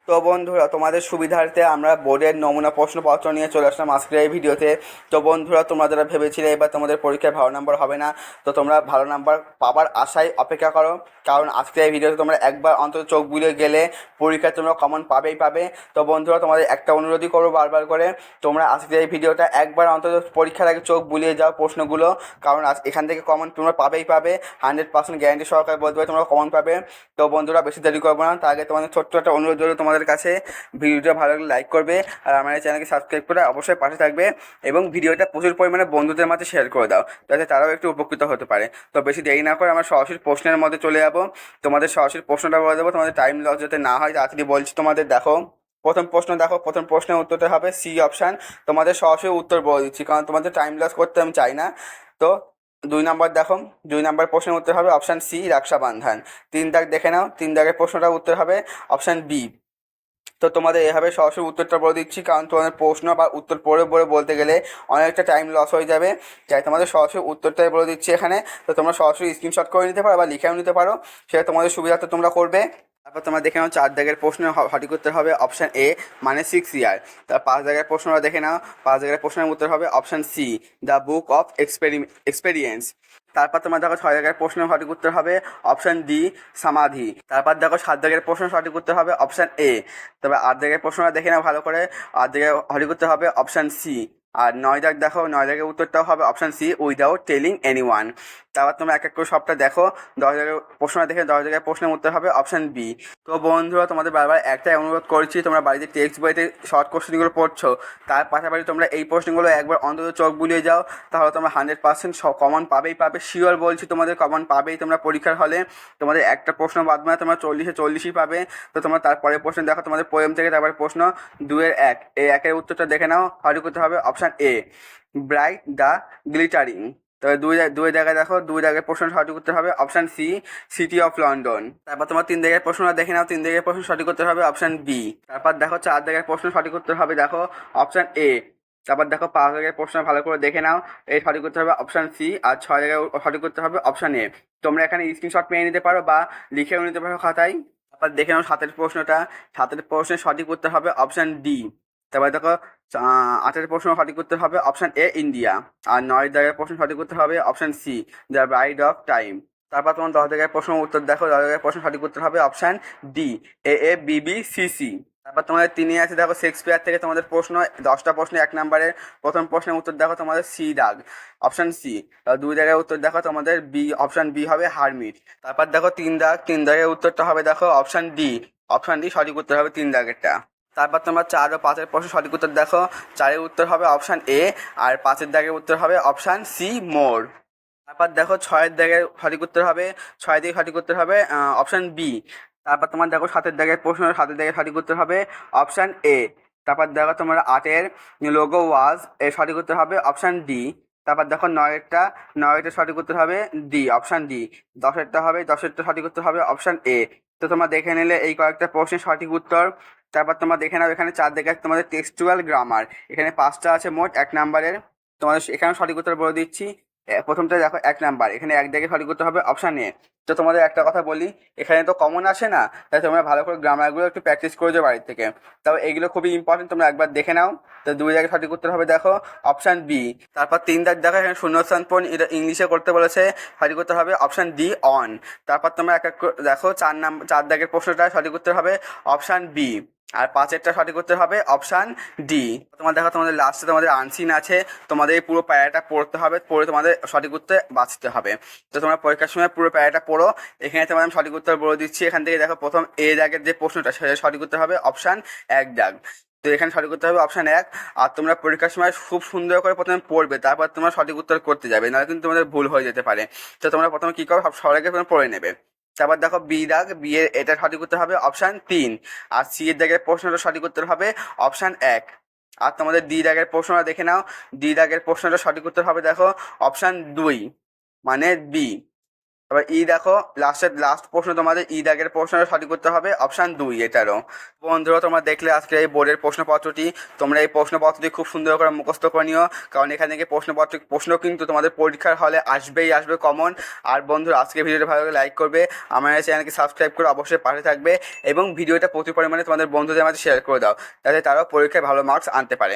তো বন্ধুরা, তোমাদের সুবিধার্থে আমরা বোর্ডের নমুনা প্রশ্নপত্র নিয়ে চলে আসলাম আজকের এই ভিডিওতে। তো বন্ধুরা, তোমরা যারা ভেবেছিলে এবার তোমাদের পরীক্ষায় ভালো নাম্বার হবে না, তো তোমরা ভালো নাম্বার পাবার আশায় অপেক্ষা করো। কারণ আজকের এই ভিডিওতে তোমরা একবার অন্তত চোখ বুলিয়ে গেলে পরীক্ষায় তোমরা কমন পাবেই পাবে। তো বন্ধুরা, তোমাদের একটা অনুরোধই করবো বারবার করে, তোমরা আজকের এই ভিডিওটা একবার অন্তত পরীক্ষার আগে চোখ বুলিয়ে যাও প্রশ্নগুলো। কারণ এখান থেকে কমন তোমরা পাবেই পাবে, 100% গ্যারান্টি সহকারে বলতে পারে তোমরা কমন পাবে। তো বন্ধুরা, বেশি দেরি করবো না, তার আগে তোমাদের ছোট্ট একটা অনুরোধ রইল তোমাদের কাছে, ভিডিওটা ভালো লাগলে লাইক করবে আর আমার এই চ্যানেলকে সাবস্ক্রাইব করে অবশ্যই পাশে থাকবে, এবং ভিডিওটা প্রচুর পরিমাণে বন্ধুদের মাঝে শেয়ার করে দাও যাতে তারাও একটু উপকৃত হতে পারে। তো বেশি দেরি না করে আমরা সরাসরি প্রশ্নের মধ্যে চলে যাবো। তোমাদের সরাসরি প্রশ্নটা বলে দেবো, তোমাদের টাইম লস যাতে না হয় তাড়াতাড়ি বলছি তোমাদের। দেখো, প্রথম প্রশ্ন দেখো, প্রথম প্রশ্নের উত্তরটা হবে সি অপশান। তোমাদের সরাসরি উত্তর বলে দিচ্ছি কারণ তোমাদের টাইম লস করতে আমি চাই না। তো 2 নম্বর দেখো, 2 নম্বর প্রশ্নের উত্তর হবে অপশান সি রাক্ষাবন্ধন। 3 দাগ দেখে নাও, 3 দাগের প্রশ্নটার উত্তর হবে অপশান বি। তো তোমাদের এভাবে সরাসরি উত্তরটা বলে দিচ্ছি কারণ তোমাদের প্রশ্ন বা উত্তর পড়ে পড়ে বলতে গেলে অনেকটা টাইম লস হয়ে যাবে, তাই তোমাদের সরাসরি উত্তরটাই বলে দিচ্ছি এখানে। তো তোমরা সরাসরি স্ক্রিনশট করে নিতে পারো বা লিখেও নিতে পারো, সেটা তোমাদের সুবিধার্থে তোমরা করবে। তারপর তোমরা দেখে নাও 4 দাগের প্রশ্ন সঠিক উত্তর হবে অপশান এ, মানে 6 ইয়ার। তার 5 দাগের প্রশ্নটা দেখে নাও, 5 দাগের প্রশ্নের উত্তর হবে option C, the book of experience. তারপর তোমার দেখো 6 দাগের প্রশ্ন সঠিক উত্তর হবে অপশান ডি, সমাধি। তারপর দেখো 7 দাগের প্রশ্ন সঠিক উত্তর হবে অপশান এ। তবে 8 দাগের প্রশ্নটা দেখে নাও ভালো করে, 8 দাগের সঠিক উত্তর হবে অপশান সি। আর 9 দাগ দেখো, 9 দাগের উত্তরটাও হবে option C, without telling anyone. তারপর তোমরা এক এক করে সবটা দেখো, 10 দাগের প্রশ্নটা দেখে 10 দাগের প্রশ্নের উত্তর হবে অপশান বি। তো বন্ধুরা, তোমাদের বারবার একটাই অনুরোধ করছি, তোমরা বাড়িতে টেক্সট বইতে শর্ট কোশ্চেনগুলো পড়ছো, তার পাশাপাশি তোমরা এই প্রশ্নগুলো একবার অন্তত চোখ বুলিয়ে যাও, তাহলে তোমরা 100% কমন পাবেই পাবে, শিওর বলছি তোমাদের কমন পাবেই। তোমরা পরীক্ষার হলে তোমাদের একটা প্রশ্ন বাদ মানে তোমরা 40-40ই পাবে। তো তোমরা তারপরে প্রশ্ন দেখো, তোমাদের পোয়েম থেকে তারপরে প্রশ্ন 2-এর 1, এই 1-এর উত্তরটা দেখে নাও, সঠিক উত্তর হবে option A, bright the glittering. তবে 2 জায়গায় দেখো, 2 দাগের প্রশ্ন সঠিক উত্তর হবে option C, city of London. তারপর তোমার 3 দাগের প্রশ্নটা দেখে নাও, 3 দাগের প্রশ্ন সঠিক উত্তর হবে অপশান বি। তারপর দেখো 4 দাগের প্রশ্ন সঠিক উত্তর হবে দেখো অপশান এ। তারপর দেখো 5 দাগের প্রশ্ন ভালো করে দেখে নাও, এই সঠিক উত্তর হবে অপশান সি, আর 6 জায়গায় সঠিক উত্তর হবে অপশান এ। তোমরা এখানে স্ক্রিনশট পেয়ে নিতে পারো বা লিখেও নিতে পারো খাতায়। তারপর দেখে নাও 7-এর প্রশ্নটা, 7-এর প্রশ্নের সঠিক উত্তর হবে অপশান ডি। তারপরে দেখো 8-এর প্রশ্ন সঠিক উত্তর হবে অপশান এ, ইন্ডিয়া। আর 9 দাগের প্রশ্ন সঠিক উত্তর হবে option C, the bride of time. তারপর তোমার 10 দাগের প্রশ্ন উত্তর দেখো, 10 দাগের প্রশ্ন সঠিক উত্তর হবে অপশান ডি, AABBCC। তারপর তোমাদের 3-এ আছে দেখো শেক্সপিয়ার থেকে তোমাদের প্রশ্ন, 10টা প্রশ্ন 1 নম্বরের। প্রথম প্রশ্নের উত্তর দেখো তোমাদের সি দাগ, অপশান সি। 2 জায়গায় উত্তর দেখো তোমাদের বি, অপশান বি হবে হারমিট। তারপর দেখো 3 দাগ, 3 দাগের উত্তরটা হবে দেখো অপশান ডি, অপশান ডি সঠিক উত্তর হবে 3 দাগেরটা। তারপর তোমরা 4 ও 5-এর প্রশ্ন সঠিক উত্তর দেখো, 4-এর উত্তর হবে অপশান এ, আর 5-এর দাগের উত্তর হবে অপশান সি, মোর। তারপর দেখো 6-এর দাগের সঠিক উত্তর হবে, 6 দিয়ে সঠিক উত্তর হবে অপশান বি। তারপর তোমার দেখো 7-এর দাগের প্রশ্ন, 7-এর দাগের সঠিক উত্তর হবে অপশান এ। তারপর দেখো তোমরা 8-এর লোগো ওয়াজ, এর সঠিক উত্তর হবে অপশান ডি। তারপর দেখো 9-এরটা সঠিক উত্তর হবে ডি, অপশান ডি। 10-এরটা সঠিক উত্তর হবে অপশান এ। তো তোমরা দেখে নিলে এই কয়েকটা প্রশ্নের সঠিক উত্তর। তারপর তোমরা দেখে নাও এখানে 4 দাগের তোমাদের টেক্সচুয়াল গ্রামার, এখানে 5টা আছে মোট 1 নম্বরের। তোমাদের এখানে সঠিক উত্তর বলে দিচ্ছি। প্রথমটা দেখো 1 নম্বর, এখানে 1 দাগে সঠিক উত্তর হবে অপশান এ। তো তোমাদের একটা কথা বলি, এখানে তো কমন আসে না, তাই তোমরা ভালো করে গ্রামারগুলো একটু প্র্যাকটিস করে যাও বাড়ির থেকে। তবে এইগুলো খুবই ইম্পর্টেন্ট, তোমরা একবার দেখে নাও। তো 2 জায়গায় সঠিক উত্তর হবে দেখো অপশান বি। তারপর 3 দাগ দেখো, এখানে শূন্যস্থান পূরণ এটা ইংলিশে করতে বলেছে, সঠিক উত্তর হবে অপশান ডি, অন। তারপর তোমরা এক এক করে দেখো 4 দাগের প্রশ্নটা সঠিক উত্তর হবে অপশান বি, আর 5-এরটা সঠিক উত্তর হবে অপশান ডি। তোমার দেখো তোমাদের লাস্টে তোমাদের আনসিন আছে, তোমাদের এই পুরো প্যারাটা পড়তে হবে, পড়ে তোমাদের সঠিক উত্তর বাঁচতে হবে। তো তোমরা পরীক্ষার সময় পুরো প্যারাটা পড়ো। এখানে তোমাদের আমি সঠিক উত্তর বলে দিচ্ছি, এখান থেকে দেখো প্রথম দাগের যে প্রশ্নটা সেটা সঠিক উত্তর হবে অপশান 1 দাগ। তো এখানে সঠিক উত্তর হবে অপশান 1। আর তোমরা পরীক্ষার সময় খুব সুন্দর করে প্রথমে পড়বে, তারপর তোমরা সঠিক উত্তর করতে যাবে, নাহলে কিন্তু তোমাদের ভুল হয়ে যেতে পারে। তো তোমরা প্রথমে কী করো, সবার আগে তোমরা পড়ে নেবে। তারপর দেখো বি দাগ, বি এর এটা সঠিক উত্তর হবে অপশান 3। আর সি-এর দাগের প্রশ্নটা সঠিক উত্তর হবে অপশান 1। আর তোমাদের ডি-দাগের প্রশ্নটা দেখে নাও, ডি-দাগের প্রশ্নটা সঠিক উত্তর হবে দেখো অপশান 2, মানে বি। তারপর দেখো লাস্ট প্রশ্ন তোমাদের দাগের প্রশ্নটা সঠিক করতে হবে, অপশান 2 এটারও। বন্ধুরা তোমরা দেখলে আজকে এই বোর্ডের প্রশ্নপত্রটি, তোমরা এই প্রশ্নপত্রটি খুব সুন্দর করে মুখস্থ করে নিও, কারণ এখান থেকে প্রশ্ন কিন্তু তোমাদের পরীক্ষার হলে আসবে কমন। আর বন্ধুরা আজকে ভিডিওটা ভালো করে লাইক করবে, আমার চ্যানেলকে সাবস্ক্রাইব করে অবশ্যই পাশে থাকবে এবং ভিডিওটা প্রচুর পরিমাণে তোমাদের বন্ধুদের মাঝে শেয়ার করে দাও, যাতে তারাও পরীক্ষায় ভালো মার্কস আনতে পারে।